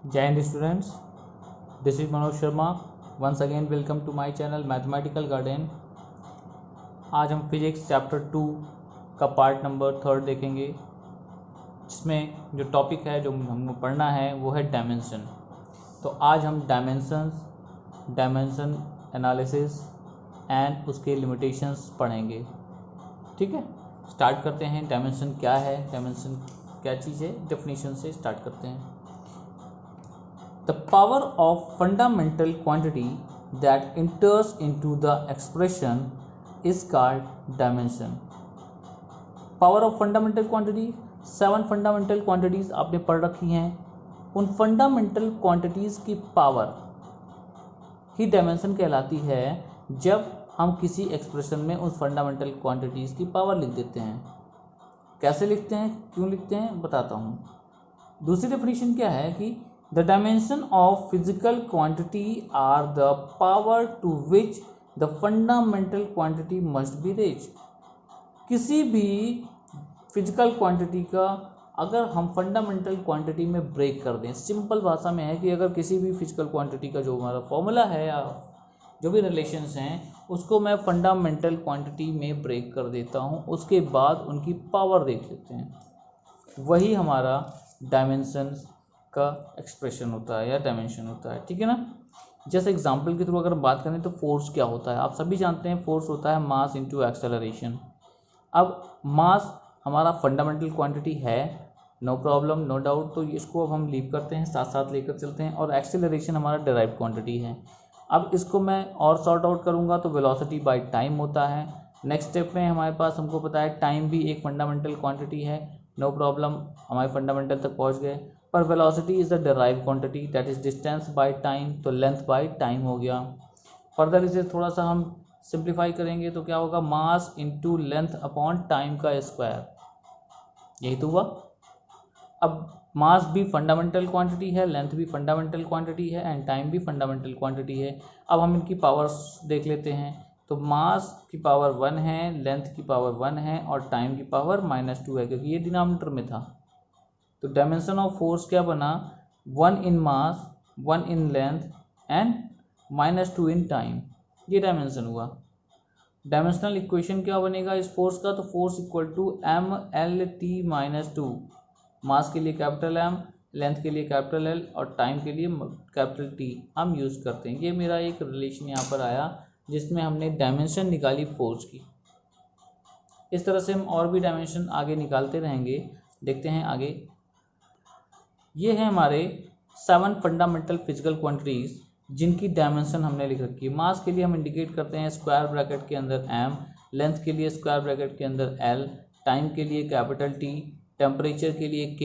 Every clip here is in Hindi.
जय हिंद students, this is Manoj Sharma. Once again welcome to my channel mathematical garden. आज हम फिजिक्स चैप्टर 2 का पार्ट नंबर 3 देखेंगे, जिसमें जो टॉपिक है जो हमको पढ़ना है वो है डायमेंशन। तो आज हम डायमेंशन एनालिसिस एंड उसके लिमिटेशंस पढ़ेंगे। ठीक है, स्टार्ट करते हैं। डायमेंशन क्या है, डायमेंशन क्या चीज़ है, डेफिनेशन से स्टार्ट करते हैं। The power of fundamental quantity that enters into the expression is called dimension. Power of fundamental quantity, 7 fundamental quantities आपने पढ़ रखी हैं। उन fundamental quantities की पावर ही डायमेंशन कहलाती है जब हम किसी एक्सप्रेशन में उस फंडामेंटल क्वांटिटीज़ की पावर लिख देते हैं। कैसे लिखते हैं, क्यों लिखते हैं, बताता हूँ। दूसरी डेफिनेशन क्या है कि the dimension of physical quantity are the power to which the fundamental quantity must be reached. किसी भी फिजिकल क्वांटिटी का अगर हम फंडामेंटल क्वांटिटी में ब्रेक कर दें, सिंपल भाषा में है कि अगर किसी भी फिजिकल क्वांटिटी का जो हमारा फॉर्मूला है या जो भी रिलेशंस हैं उसको मैं फंडामेंटल क्वांटिटी में ब्रेक कर देता हूँ, उसके बाद उनकी पावर देख लेते हैं, वही हमारा डायमेंशंस का एक्सप्रेशन होता है या डायमेंशन होता है। ठीक है ना। जैसे एग्जांपल के थ्रू अगर बात करें तो फोर्स क्या होता है, आप सभी जानते हैं फोर्स होता है मास इनटू एक्सेलरेशन। अब मास हमारा फंडामेंटल क्वांटिटी है, नो प्रॉब्लम, नो डाउट, तो इसको अब हम लीव करते हैं, साथ साथ लेकर चलते हैं। और एक्सेलरेशन हमारा डिराइव्ड क्वांटिटी है। अब इसको मैं और सॉर्ट आउट करूँगा तो वेलोसिटी बाय टाइम होता है। नेक्स्ट स्टेप में हमारे पास हमको पता है टाइम भी एक फंडामेंटल क्वांटिटी है, नो प्रॉब्लम, हमारे फंडामेंटल तक पहुँच गए। पर velocity is the derive quantity that is distance by time, तो लेंथ बाय टाइम हो गया। फर्दर इसे थोड़ा सा हम सिंप्लीफाई करेंगे तो क्या होगा, mass into length upon time का स्क्वायर, यही तो हुआ। अब मास भी फंडामेंटल क्वांटिटी है, लेंथ भी फंडामेंटल क्वांटिटी है एंड टाइम भी फंडामेंटल क्वांटिटी है। अब हम इनकी पावर्स देख लेते हैं। तो मास की पावर 1 है, लेंथ की पावर 1 है और टाइम की पावर -2 है, क्योंकि ये डिनोमिनेटर में था। तो डायमेंशन ऑफ फोर्स क्या बना, 1 इन मास, 1 in length and -2 in time, ये डायमेंशन हुआ। डायमेंशनल इक्वेशन क्या बनेगा इस फोर्स का, तो फोर्स इक्वल टू mLT-2, मास के लिए कैपिटल M, लेंथ के लिए कैपिटल L और टाइम के लिए कैपिटल T हम यूज़ करते हैं। ये मेरा एक रिलेशन यहाँ पर आया जिसमें हमने डायमेंशन निकाली फोर्स की। इस तरह से हम और भी डायमेंशन आगे निकालते रहेंगे। देखते हैं आगे। ये हैं हमारे 7 फंडामेंटल फिजिकल क्वांटिटीज़ जिनकी डायमेंशन हमने लिख रखी है। मास के लिए हम इंडिकेट करते हैं स्क्वायर ब्रैकेट के अंदर m, लेंथ के लिए स्क्वायर ब्रैकेट के अंदर l, टाइम के लिए कैपिटल T, टेम्परेचर के लिए K,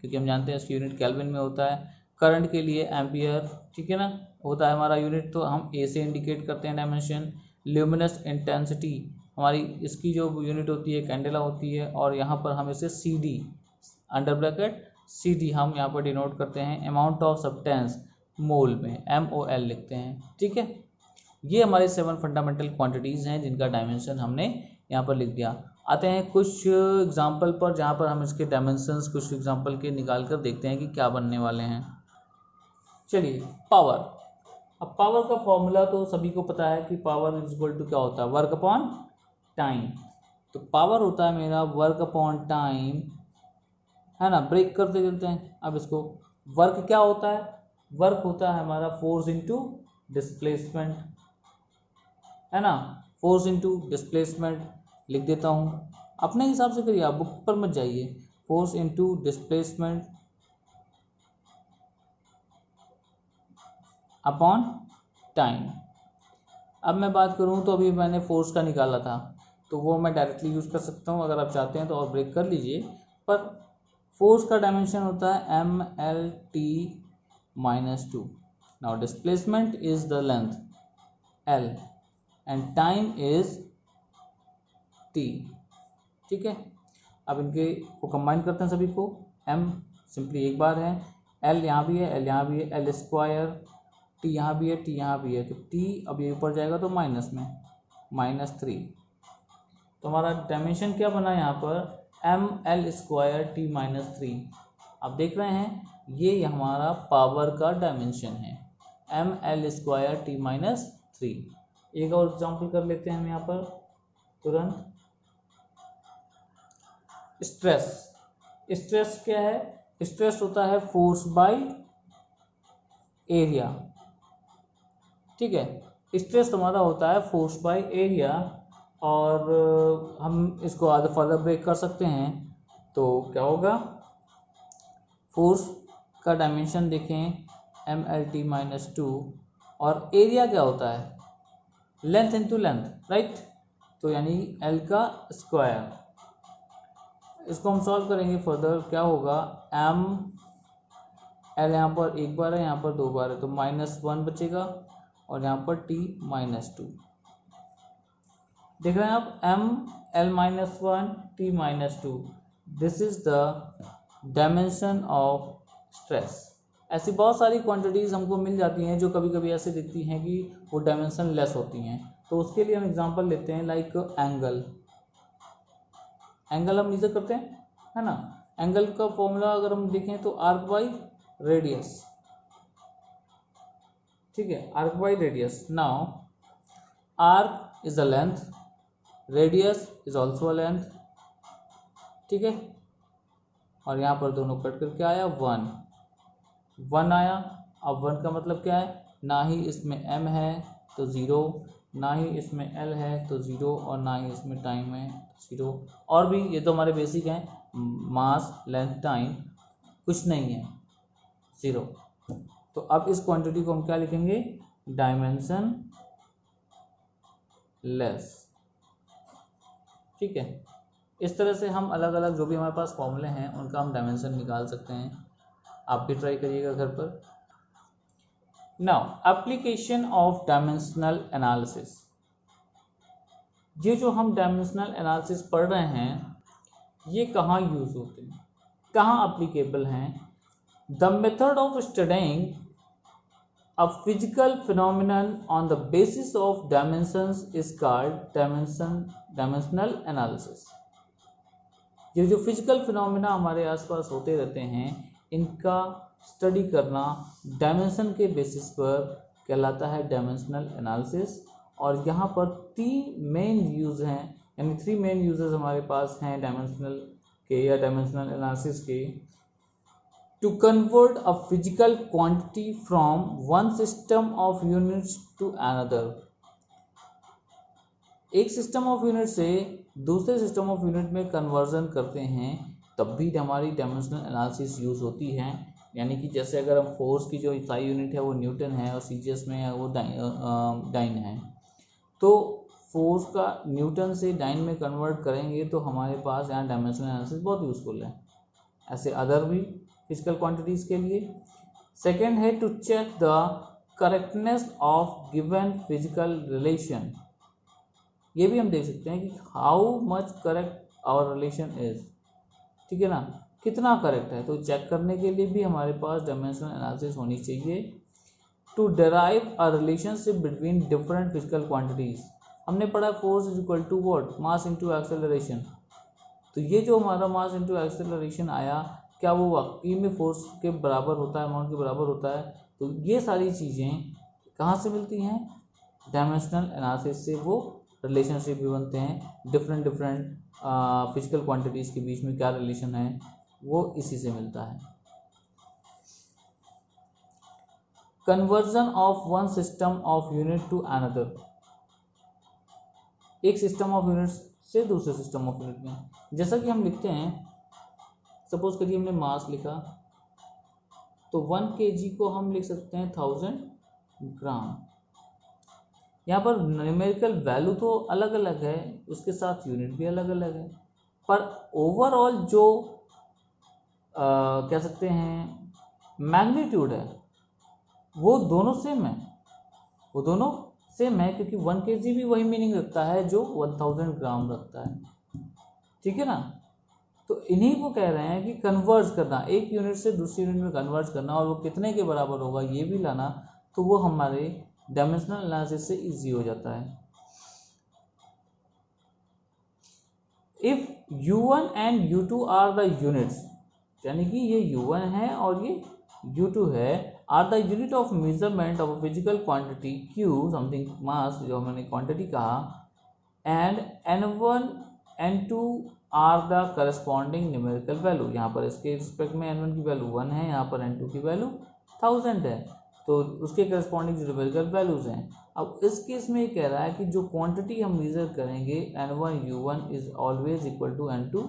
क्योंकि हम जानते हैं इसकी यूनिट केल्विन में होता है, करंट के लिए एम्पियर, ठीक है ना, होता है हमारा यूनिट, तो हम A से इंडिकेट करते हैं डायमेंशन। ल्यूमिनस इंटेंसिटी हमारी इसकी जो यूनिट होती है कैंडेला होती है, और यहाँ पर हम इसे CD अंडर ब्रैकेट CD हम यहाँ पर डिनोट करते हैं अमाउंट ऑफ सब्सटेंस, मोल में MOL लिखते हैं। ठीक है, ये हमारे 7 फंडामेंटल क्वांटिटीज़ हैं जिनका डायमेंशन हमने यहाँ पर लिख दिया। आते हैं कुछ एग्जांपल पर, जहाँ पर हम इसके डायमेंशंस कुछ एग्जांपल के निकाल कर देखते हैं कि क्या बनने वाले हैं। चलिए, पावर। अब पावर का फॉर्मूला तो सभी को पता है कि पावर इज इक्वल टू क्या होता है, वर्क अपॉन टाइम। तो पावर होता है मेरा वर्क अपॉन टाइम, है ना। ब्रेक करते चलते हैं। अब इसको वर्क क्या होता है, वर्क होता है हमारा फोर्स इनटू डिस्प्लेसमेंट, है ना। फोर्स इनटू डिस्प्लेसमेंट लिख देता हूँ, अपने हिसाब से करिए, आप बुक पर मत जाइए। Force into displacement upon time. अब मैं बात करूँ तो अभी मैंने फोर्स का निकाला था, तो वो मैं डायरेक्टली यूज़ कर सकता हूँ, अगर आप चाहते हैं तो और ब्रेक कर लीजिए। पर फोर्स का डायमेंशन होता है mLT-2। Now displacement is the length L and time is T। ठीक है, अब इनके को कंबाइन करते हैं सभी को। M सिंपली एक बार है, L यहाँ भी है, L यहाँ भी है, L स्क्वायर, T यहाँ भी है, T यहाँ भी है, तो T अब ये ऊपर जाएगा तो माइनस में -3। तो हमारा डायमेंशन क्या बना यहाँ पर, ML स्क्वायर T-3। आप देख रहे हैं ये हमारा पावर का डायमेंशन है, ml² t-3। एक और एग्जाम्पल कर लेते हैं हम यहाँ पर तुरंत। स्ट्रेस, स्ट्रेस क्या है? स्ट्रेस होता है फोर्स बाय एरिया, ठीक है। स्ट्रेस हमारा होता है फोर्स बाय एरिया, और हम इसको आगे फर्दर ब्रेक कर सकते हैं। तो क्या होगा, फोर्स का डायमेंशन देखें mlt-2, और एरिया क्या होता है? Length into length, right. तो यानी l का स्क्वायर। इसको हम सॉल्व करेंगे फर्दर, क्या होगा, m l यहाँ पर एक बार है, यहाँ पर दो बार है, तो -1 बचेगा, और यहाँ पर t-2। देख रहे हैं आप, m l-1 t-2, this is the dimension of stress. ऐसी बहुत सारी क्वांटिटीज़ हमको मिल जाती हैं जो कभी कभी ऐसे दिखती हैं कि वो डायमेंशन लेस होती हैं। तो उसके लिए हम एग्जांपल लेते हैं, लाइक एंगल। एंगल हम मेजर करते हैं, है ना। एंगल का फॉर्मूला अगर हम देखें तो आर्क बाई रेडियस, ठीक है, arc by radius. Now arc is a length, radius is also a length, ठीक है। और यहाँ पर दोनों कट करके आया 1 आया। अब 1 का मतलब क्या है, ना ही इसमें m है तो 0, ना ही इसमें l है तो 0, और ना ही इसमें टाइम है 0। और भी ये तो हमारे बेसिक हैं, मास, लेंथ, टाइम, कुछ नहीं है, 0। तो अब इस क्वांटिटी को हम क्या लिखेंगे, डायमेंशन लेस, ठीक है। इस तरह से हम अलग अलग जो भी हमारे पास फॉर्मूले हैं उनका हम डायमेंशन निकाल सकते हैं। आप भी ट्राई करिएगा घर पर। Now application of dimensional analysis. ये जो हम डायमेंशनल एनालिसिस पढ़ रहे हैं ये कहाँ यूज होते हैं, कहाँ एप्लीकेबल हैं? The method of studying a physical phenomenon on the basis of dimensions is called dimensional analysis. ये जो फिजिकल फिनोमिना हमारे आसपास होते रहते हैं इनका स्टडी करना डायमेंशन के बेसिस पर कहलाता है डायमेंशनल एनालिसिस। और यहाँ पर 3 मेन यूज हैं, यानी 3 मेन यूजेस हमारे पास हैं डायमेंशनल के या डायमेंशनल एनालिसिस के। To convert a physical quantity from one system of units to another. एक सिस्टम ऑफ यूनिट से दूसरे सिस्टम ऑफ यूनिट में कन्वर्जन करते हैं तब भी हमारी डायमेंशनल एनालिसिस यूज़ होती है। यानी कि जैसे अगर हम फोर्स की जो इकाई यूनिट है वो न्यूटन है और सीजीएस में वो डाइन है, तो फोर्स का न्यूटन से डाइन में कन्वर्ट करेंगे तो हमारे पास यहाँ डायमेंशनल एनालिसिस बहुत यूज़फुल है। ऐसे अदर भी फिजिकल क्वांटिटीज़ के लिए। सेकेंड है to check the correctness of given physical relation. ये भी हम देख सकते हैं कि how much correct our relation is, ठीक है ना, कितना करेक्ट है। तो चेक करने के लिए भी हमारे पास डायमेंशनल एनालिसिस होनी चाहिए। To derive a relationship between different physical quantities. हमने पढ़ा force is equal to what, mass into acceleration. तो ये जो हमारा मास इनटू एक्सेलरेशन आया, क्या वो वाकई में फोर्स के बराबर होता है, अमाउंट के बराबर होता है? तो ये सारी चीज़ें कहाँ से मिलती हैं, डायमेंशनल एनालिसिस से वो रिलेशनशिप भी बनते हैं। डिफरेंट फिजिकल क्वांटिटीज़ के बीच में क्या रिलेशन है वो इसी से मिलता है। Conversion of one system of unit to another. एक सिस्टम ऑफ यूनिट से दूसरे सिस्टम ऑफ यूनिट में, जैसा कि हम लिखते हैं, सपोज करिए हमने मास लिखा तो 1 kg को हम लिख सकते हैं 1000 ग्राम। यहाँ पर न्यूमेरिकल वैल्यू तो अलग अलग है, उसके साथ यूनिट भी अलग अलग है, पर ओवरऑल जो कह सकते हैं मैग्नीट्यूड है वो दोनों सेम है, वो दोनों सेम है, क्योंकि 1 kg भी वही मीनिंग रखता है जो 1000 ग्राम रखता है, ठीक है ना। तो इन्हीं को कह रहे हैं कि कन्वर्ज करना, एक यूनिट से दूसरी यूनिट में कन्वर्ज करना, और वो कितने के बराबर होगा ये भी लाना, तो वो हमारे डायमेंशनल एनालिसिस से इजी हो जाता है। If u1 and u2 are the units, यानी कि ये u1 है और ये U2 है, are the unit of measurement of physical quantity Q something mass जो मैंने क्वांटिटी कहा, and N1 N2 are the corresponding numerical value. यहाँ पर इसके रिस्पेक्ट में N1 की वैल्यू 1 है, यहाँ पर N2 की वैल्यू 1000 है, तो उसके करस्पॉन्डिंग जो न्यूमेरिकल वैल्यूज़ हैं। अब इस केस में ये कह रहा है कि जो क्वांटिटी हम मेजर करेंगे N1 U1 is always equal to N2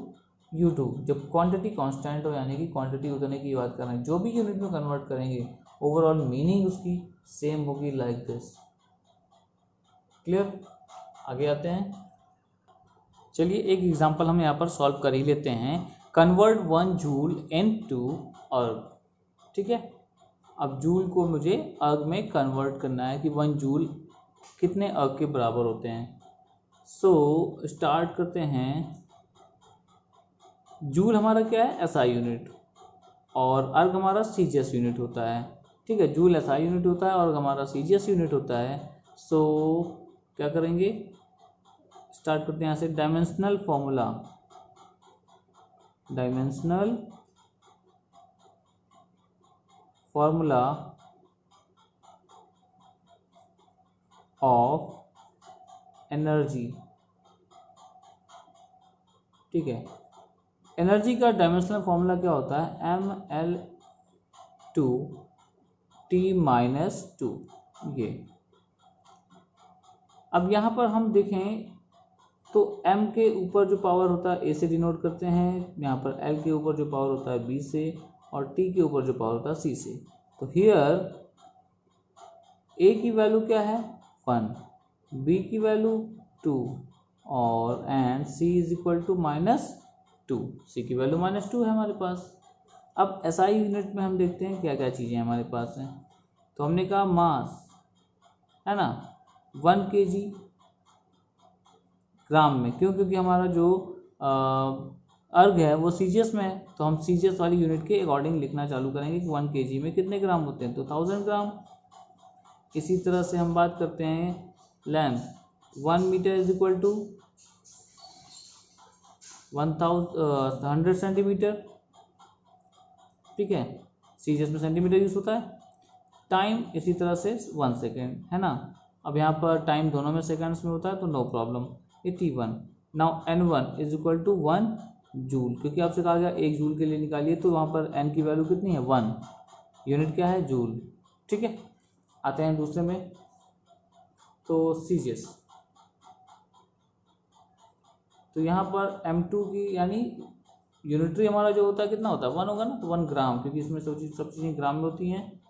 U2, जब क्वांटिटी कांस्टेंट हो, यानी कि क्वांटिटी उतने की बात कर रहे हैं, जो भी यूनिट में कन्वर्ट करेंगे ओवरऑल मीनिंग उसकी सेम होगी, लाइक दिस। क्लियर? आगे आते हैं। चलिए एक एग्जांपल हम यहाँ पर सॉल्व कर ही लेते हैं। कन्वर्ट 1 जूल इनटू अर्ग, ठीक है। अब जूल को मुझे अर्ग में कन्वर्ट करना है कि 1 जूल कितने अर्ग के बराबर होते हैं। सो स्टार्ट करते हैं। जूल हमारा क्या है? एसआई यूनिट, और अर्ग हमारा सीजीएस यूनिट होता है, ठीक है। जूल एसआई यूनिट होता है, अर्ग हमारा सीजीएस यूनिट होता है। सो क्या करेंगे, स्टार्ट करते हैं यहाँ से। Dimensional formula, dimensional formula of energy, ठीक है। एनर्जी का डायमेंशनल फॉर्मूला क्या होता है? ml2 t-2, ये। अब यहाँ पर हम देखें तो m के ऊपर जो पावर होता है a से डिनोट करते हैं, यहाँ पर l के ऊपर जो पावर होता है b से, और t के ऊपर जो पावर होता है c से। तो हियर a की वैल्यू क्या है? 1, b की वैल्यू 2, और and c is equal to -2, c की वैल्यू -2 है हमारे पास। अब SI यूनिट में हम देखते हैं क्या क्या चीज़ें हमारे पास हैं। तो हमने कहा मास है ना, 1 kg ग्राम में, क्यों? क्योंकि हमारा जो अर्ग है वो सीजीएस में है, तो हम सीजीएस वाली यूनिट के अकॉर्डिंग लिखना चालू करेंगे कि 1 kg में कितने ग्राम होते हैं, तो 1000 ग्राम। इसी तरह से हम बात करते हैं length, 1 metre is equal to 100 centimetre, ठीक है। सीजीएस में सेंटीमीटर यूज होता है। टाइम इसी तरह से 1 सेकेंड है ना। अब यहाँ पर टाइम दोनों में सेकंड्स में होता है, तो no problem. 81। Now N1 is equal to 1 joule, क्योंकि आपसे कहा गया 1 जूल के लिए निकालिए, तो वहाँ पर N की वैल्यू कितनी है? 1, यूनिट क्या है? जूल, ठीक है। आते हैं दूसरे में, तो सीजीएस। तो यहाँ पर M2 की यानी यूनिटरी हमारा जो होता है कितना होता है? 1 होगा ना, तो 1 ग्राम, क्योंकि इसमें सब चीज़ें ग्राम में होती हैं।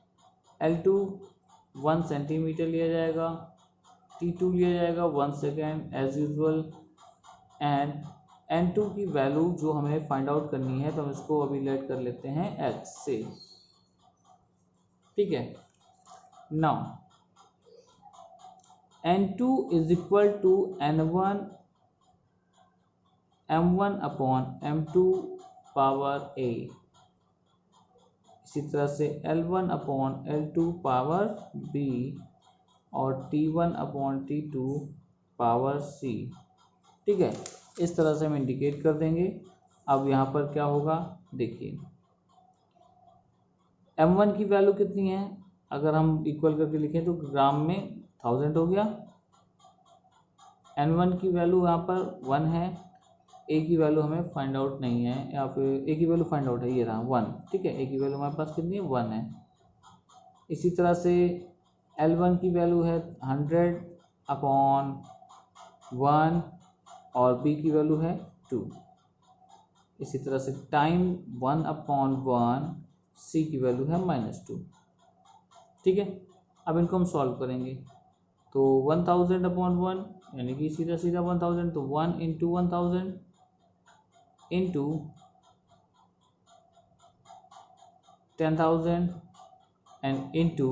L2 1 सेंटीमीटर लिया जाएगा, T2 लिया जाएगा 1 second as usual, and N2 की वैल्यू जो हमें फाइंड आउट करनी है, तो हम इसको अभी लेट कर लेते हैं H से, ठीक है। Now N2 is equal to M1 upon M2 power A, इसी तरह से L1 upon L2 power B, और T1 upon T2 power C, ठीक है। इस तरह से हम इंडिकेट कर देंगे। अब यहाँ पर क्या होगा देखिए, M1 की वैल्यू कितनी है? अगर हम इक्वल करके लिखें तो ग्राम में 1000 हो गया। N1 की वैल्यू यहाँ पर 1 है, A की वैल्यू हमें फाइंड आउट नहीं है, या फिर A की वैल्यू फाइंड आउट है, ये रहा 1, ठीक है। A की वैल्यू हमारे पास कितनी है? 1 है। इसी तरह से L1 की वैल्यू है 100 अपॉन 1, और B की वैल्यू है 2। इसी तरह से टाइम 1 अपॉन 1, C की वैल्यू है -2, ठीक है। अब इनको हम सॉल्व करेंगे, तो 1000 अपॉन 1 यानी कि सीधा 1000, तो 1 इंटू 1000 इंटू 10,000 एंड इंटू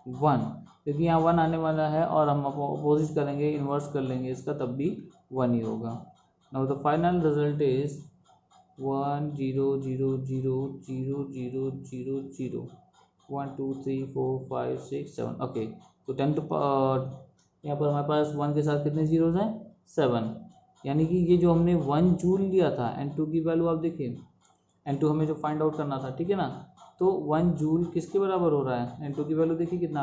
1, क्योंकि यहाँ 1 आने वाला है, और हम अपोजिट करेंगे, इन्वर्स कर लेंगे इसका, तब भी 1 ही होगा। Now the final result is 1 0 0 0 0 0 0 0 1 2 3 4 5 6 7, okay. तो 10 टू यहाँ पर हमारे पास 1 के साथ कितने जीरोज हैं? 7, यानी कि ये जो हमने 1 जूल लिया था, N2 की वैल्यू आप देखिए, N2 हमें जो फाइंड आउट करना था, ठीक है ना, तो 1 जूल किसके बराबर हो रहा है, N2 की वैल्यू देखिए कितना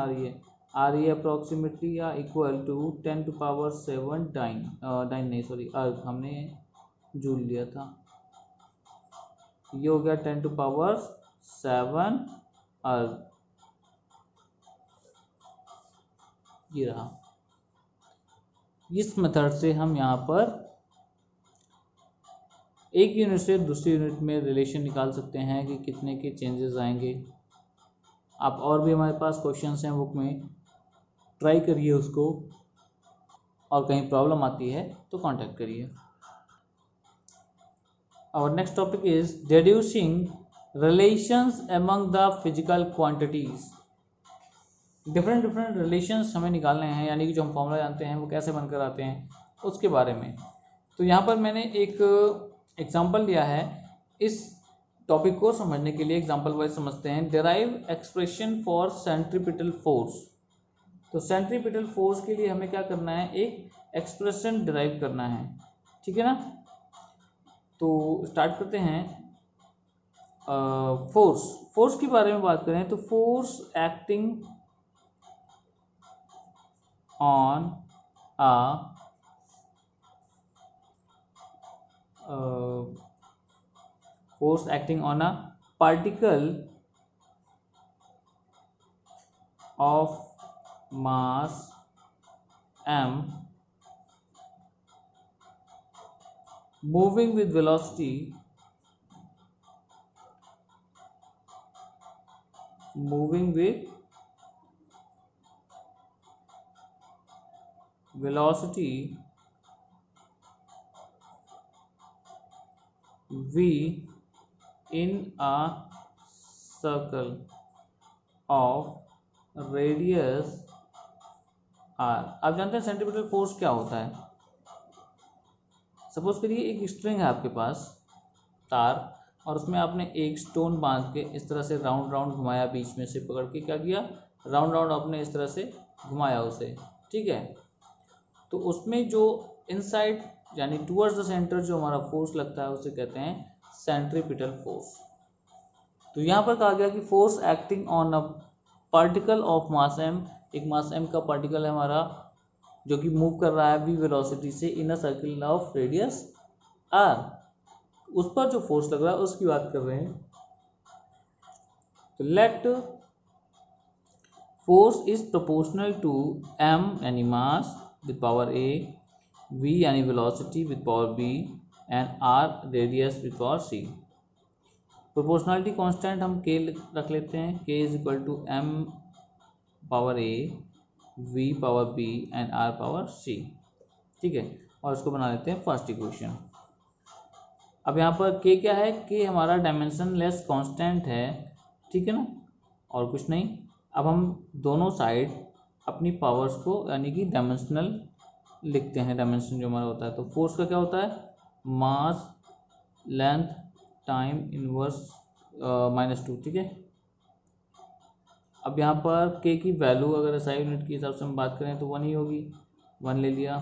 आ रही है अप्रॉक्सीमेटली या इक्वल टू 10⁷ डाइन नहीं सॉरी अर्ग, हमने जूल लिया था, ये हो गया 10⁷ अर्ग, ये रहा। इस मेथड से हम यहाँ पर एक यूनिट से दूसरी यूनिट में रिलेशन निकाल सकते हैं कि कितने के चेंजेस आएंगे। आप और भी हमारे पास क्वेश्चंस हैं बुक में, ट्राई करिए उसको, और कहीं प्रॉब्लम आती है तो कांटेक्ट करिए। Our next topic is deducing relations among the physical quantities। Different relations हमें निकालने हैं, यानी कि जो हम फॉर्मूला जानते हैं वो कैसे बनकर आते हैं उसके बारे में। तो यहाँ पर मैंने एक एग्जांपल लिया है, इस टॉपिक को समझने के लिए एग्जांपल वाइज समझते हैं। Derive expression for centripetal force. तो सेंट्रीपिटल फोर्स के लिए हमें क्या करना है, एक एक्सप्रेशन डिराइव करना है, ठीक है ना। तो स्टार्ट करते हैं। फोर्स के बारे में बात करें तो force acting on a force acting on a particle of mass m moving with velocity v in a circle of radius r। आप जानते हैं सेंट्रीपिटल फोर्स क्या होता है। सपोज करिए एक स्ट्रिंग है आपके पास तार, और उसमें आपने एक स्टोन बांध के इस तरह से राउंड राउंड घुमाया, बीच में से पकड़ के क्या किया, राउंड राउंड आपने इस तरह से घुमाया उसे, ठीक है। तो उसमें जो इनसाइड यानी टूवर्ड्स द सेंटर जो हमारा फोर्स लगता है उसे कहते हैं सेंट्रीपिटल फोर्स। तो यहाँ पर कहा गया कि force acting on a particle of mass m, एक मास m का पार्टिकल है हमारा जो कि मूव कर रहा है v वेलोसिटी से in a circle of radius r, उस पर जो फोर्स लग रहा है उसकी बात कर रहे हैं। तो let force is proportional to m यानी mass with power a, v यानी velocity with power b and r radius with power c। Proportionality constant हम k रख लेते हैं, k is equal to m power a, v power b and r power c, ठीक है। और इसको बना लेते हैं फर्स्ट इक्वेशन। अब यहाँ पर k क्या है, k हमारा डायमेंशन लेस कांस्टेंट है, ठीक है ना, और कुछ नहीं। अब हम दोनों साइड अपनी पावर्स को यानी कि डायमेंशनल लिखते हैं, डायमेंशन जो हमारा होता है। तो फोर्स का क्या होता है, मास लेंथ टाइम इनवर्स -2, ठीक है। अब यहाँ पर k की वैल्यू अगर SI यूनिट के हिसाब से हम बात करें तो 1 ही होगी, 1 ले लिया।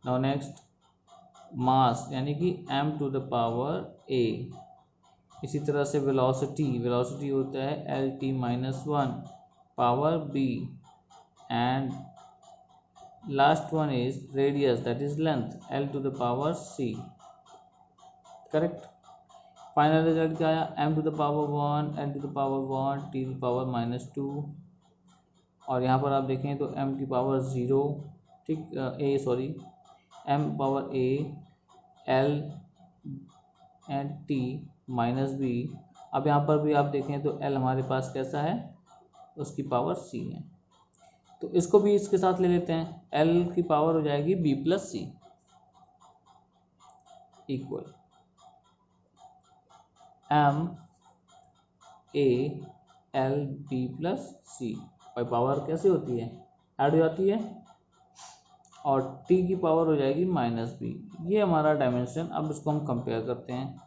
नाउ नेक्स्ट मास यानी कि m to the power a, इसी तरह से वेलोसिटी होता है LT-1 power b and last one is radius that is length L to the power c, correct. Final result क्या आया, m to the power 1 L to the power 1 T to the power -2, और यहाँ पर आप देखें तो m की पावर 0, ठीक, m power a L and T -b। अब यहाँ पर भी आप देखें तो L हमारे पास कैसा है, उसकी पावर c है, तो इसको भी इसके साथ ले लेते हैं। L की पावर हो जाएगी b plus c equal m a L b plus c। और पावर कैसे होती है, ऐड हो जाती है, और t की पावर हो जाएगी -b। ये हमारा डायमेंशन। अब इसको हम कंपेयर करते हैं,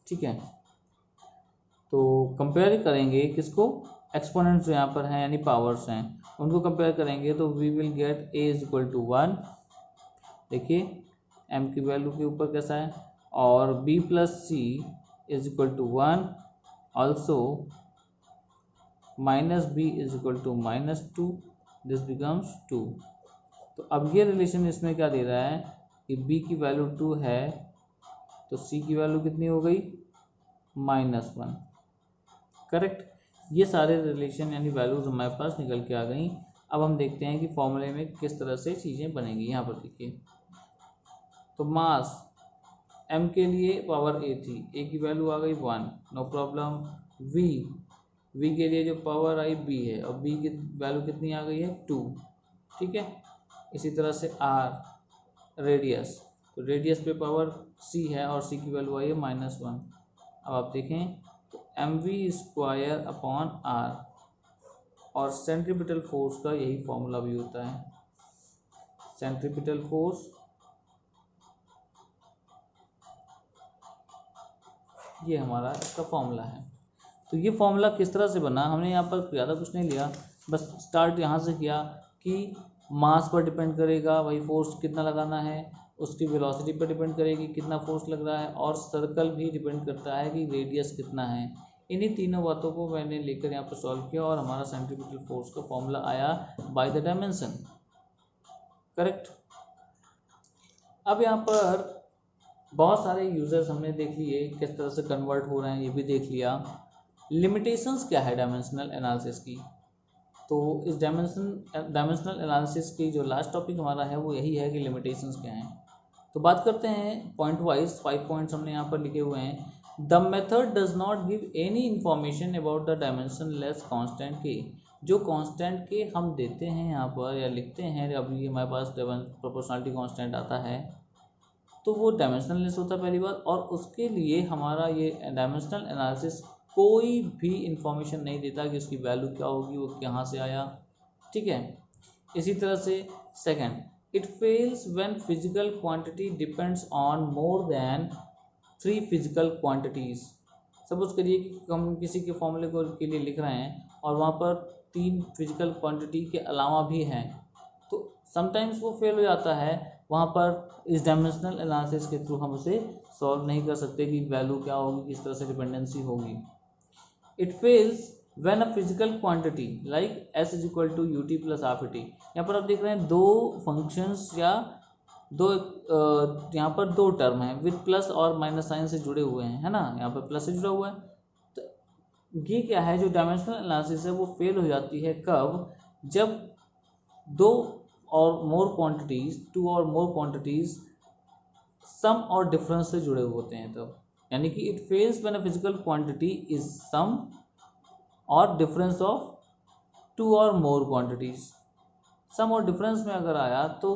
ठीक है। तो कंपेयर करेंगे किसको, एक्सपोनेंट्स जो यहाँ पर हैं यानी पावर्स हैं उनको कंपेयर करेंगे तो we will get a is equal to 1। देखिए m की वैल्यू के ऊपर कैसा है और b plus c is equal to 1, also minus b is equal to -2, this becomes 2। तो अब ये रिलेशन इसमें क्या दे रहा है कि b की वैल्यू 2 है तो c की वैल्यू कितनी हो गई, -1। करेक्ट। ये सारे रिलेशन यानी वैल्यूज हमारे पास निकल के आ गई। अब हम देखते हैं कि फॉर्मूले में किस तरह से चीज़ें बनेंगी। यहाँ पर देखिए, तो मास m के लिए पावर a थी, a की वैल्यू आ गई 1, नो प्रॉब्लम। v के लिए जो पावर आई b है और b की वैल्यू कितनी आ गई है 2, ठीक है। इसी तरह से r रेडियस, तो रेडियस पे पावर c है और c की वैल्यू आई है -1। अब आप देखें तो mv² अपॉन r, और सेंट्रीपिटल फोर्स का यही फॉर्मूला भी होता है। सेंट्रीपिटल फोर्स ये हमारा इसका फॉर्मूला है। तो ये फॉर्मूला किस तरह से बना, हमने यहाँ पर ज़्यादा कुछ नहीं लिया, बस स्टार्ट यहाँ से किया कि मास पर डिपेंड करेगा वही फोर्स कितना लगाना है, उसकी वेलोसिटी पर डिपेंड करेगी कितना फोर्स लग रहा है, और सर्कल भी डिपेंड करता है कि रेडियस कितना है। इन्हीं तीनों बातों को मैंने लेकर यहाँ पर सॉल्व किया और हमारा सेंट्रीपिटल फोर्स का फॉर्मूला आया बाय द डायमेंशन। करेक्ट। अब यहाँ पर बहुत सारे यूजर्स हमने देख लिए किस तरह से कन्वर्ट हो रहे हैं, ये भी देख लिया। लिमिटेशंस क्या है डायमेंशनल एनालिसिस की, तो इस डायमेंशनल एनालिसिस की जो लास्ट टॉपिक हमारा है वो यही है कि लिमिटेशंस क्या हैं। तो बात करते हैं पॉइंट वाइज, 5 पॉइंट्स हमने यहाँ पर लिखे हुए हैं। The method does not give any information about the dimensionless constant के। जो कांस्टेंट के हम देते हैं यहाँ पर या लिखते हैं, अभी हमारे पास प्रोपोर्शनलिटी कांस्टेंट आता है तो वो डायमेंशनलेस होता है पहली बात, और उसके लिए हमारा ये डायमेंशनल एनालिसिस कोई भी इंफॉर्मेशन नहीं देता कि उसकी वैल्यू क्या होगी, वो कहाँ से आया, ठीक है। इसी तरह से second, it fails when physical quantity depends on more than 3 physical quantities. Suppose करिए कि हम किसी के फॉर्मूले को के लिए लिख रहे हैं और वहाँ पर 3 फिजिकल क्वांटिटी के अलावा भी हैं, तो समटाइम्स वो फेल हो जाता है। वहाँ पर इस डायमेंशनल एनालिसिस के थ्रू हम उसे सॉल्व नहीं कर सकते कि वैल्यू क्या होगी, किस तरह से डिपेंडेंसी होगी। It fails when a physical quantity like s is equal to ut plus half et। यहाँ पर आप देख रहे हैं दो फंक्शंस या दो यहाँ पर दो टर्म हैं विद प्लस और माइनस साइन से जुड़े हुए हैं, है ना, यहाँ पर प्लस से जुड़ा हुआ है। तो ये क्या है, जो डायमेंशनल एनालिसिस है वो फेल हो जाती है कब, जब 2 और मोर क्वांटिटीज सम और डिफरेंस से जुड़े हुए होते हैं तब। यानी कि it fails when a physical quantity is sum और डिफरेंस ऑफ 2 और मोर क्वांटिटीज। सम और डिफरेंस में अगर आया तो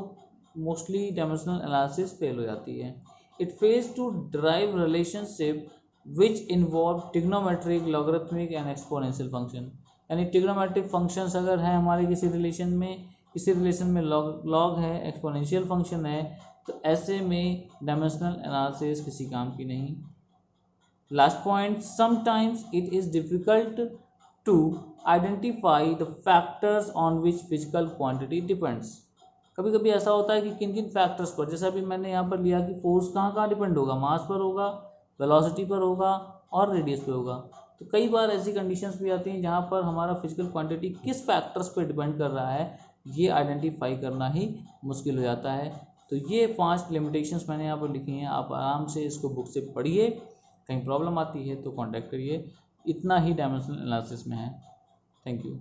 मोस्टली डायमेंशनल एनालिसिस फेल हो जाती है। It fails to drive relationship which involve trigonometric, logarithmic and exponential function. यानी ट्रिग्नोमेट्रिक फंक्शंस अगर हैं हमारे किसी रिलेशन में लॉग है, एक्सपोनेंशियल फंक्शन है, तो ऐसे में डायमेंशनल एनालिसिस किसी काम की नहीं। Last point, sometimes it is difficult to identify the factors on which physical quantity depends. कभी कभी ऐसा होता है कि किन किन फैक्टर्स पर, जैसा अभी मैंने यहाँ पर लिया कि फोर्स कहाँ डिपेंड होगा, मास पर होगा, वेलोसिटी पर होगा और रेडियस पे होगा। तो कई बार ऐसी कंडीशंस भी आती हैं जहाँ पर हमारा फिजिकल क्वांटिटी किस फैक्टर्स पर डिपेंड कर रहा है ये आइडेंटिफाई करना ही मुश्किल हो जाता है। तो ये 5 लिमिटेशंस मैंने यहाँ पर लिखी हैं, आप आराम से इसको बुक से पढ़िए, कहीं प्रॉब्लम आती है तो कॉन्टैक्ट करिए। इतना ही डायमेंशनल एनालिसिस में है। Thank you.